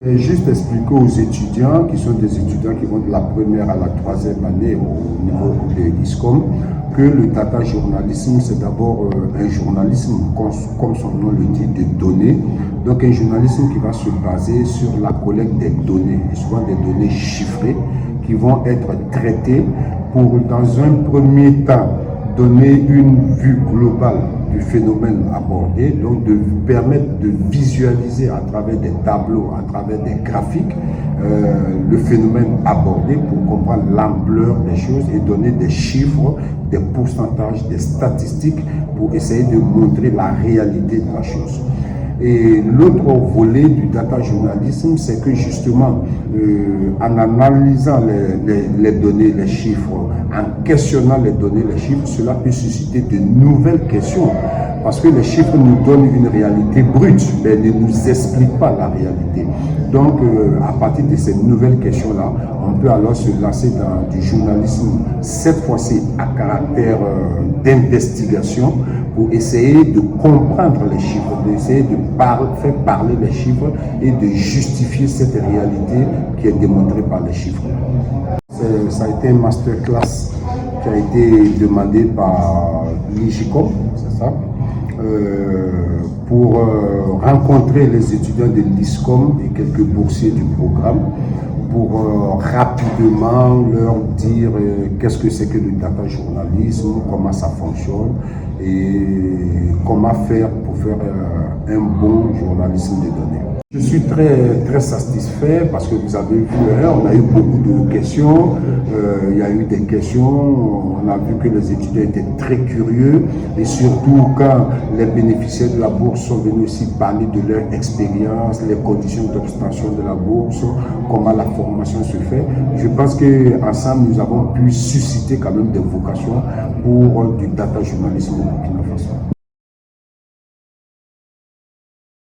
Et juste expliquer aux étudiants, qui sont des étudiants qui vont de la première à la troisième année au niveau de l'ISCOM, que le data journalisme, c'est d'abord un journalisme, comme son nom le dit, de données. Donc un journalisme qui va se baser sur la collecte des données, et souvent des données chiffrées, qui vont être traitées pour, dans un premier temps, donner une vue globale du phénomène abordé, donc de permettre de visualiser à travers des tableaux, à travers des graphiques, le phénomène abordé pour comprendre l'ampleur des choses et donner des chiffres, des pourcentages, des statistiques pour essayer de montrer la réalité de la chose. Et l'autre volet du data journalisme, c'est que justement, en analysant les données, les chiffres, en questionnant les données, les chiffres, cela peut susciter de nouvelles questions. Parce que les chiffres nous donnent une réalité brute, mais ne nous expliquent pas la réalité. Donc, à partir de ces nouvelles questions-là, on peut alors se lancer dans du journalisme, cette fois-ci à caractère d'investigation, pour essayer de comprendre les chiffres, d'essayer de faire parler les chiffres et de justifier cette réalité qui est démontrée par les chiffres. Ça a été un masterclass qui a été demandé par l'IGICOM, c'est ça, pour rencontrer les étudiants de l'ISCOM et quelques boursiers du programme, pour rapidement leur dire qu'est-ce que c'est que le data journalisme, comment ça fonctionne et comment faire pour faire un bon journalisme de données. Je suis très satisfait parce que vous avez vu, on a eu beaucoup de questions, il y a eu des questions, on a vu que les étudiants étaient très curieux et surtout quand les bénéficiaires de la bourse sont venus aussi parler de leur expérience, les conditions d'obtention de la bourse, comment la formation se fait. Je pense qu'ensemble nous avons pu susciter quand même des vocations pour du data journalisme au Burkina Faso.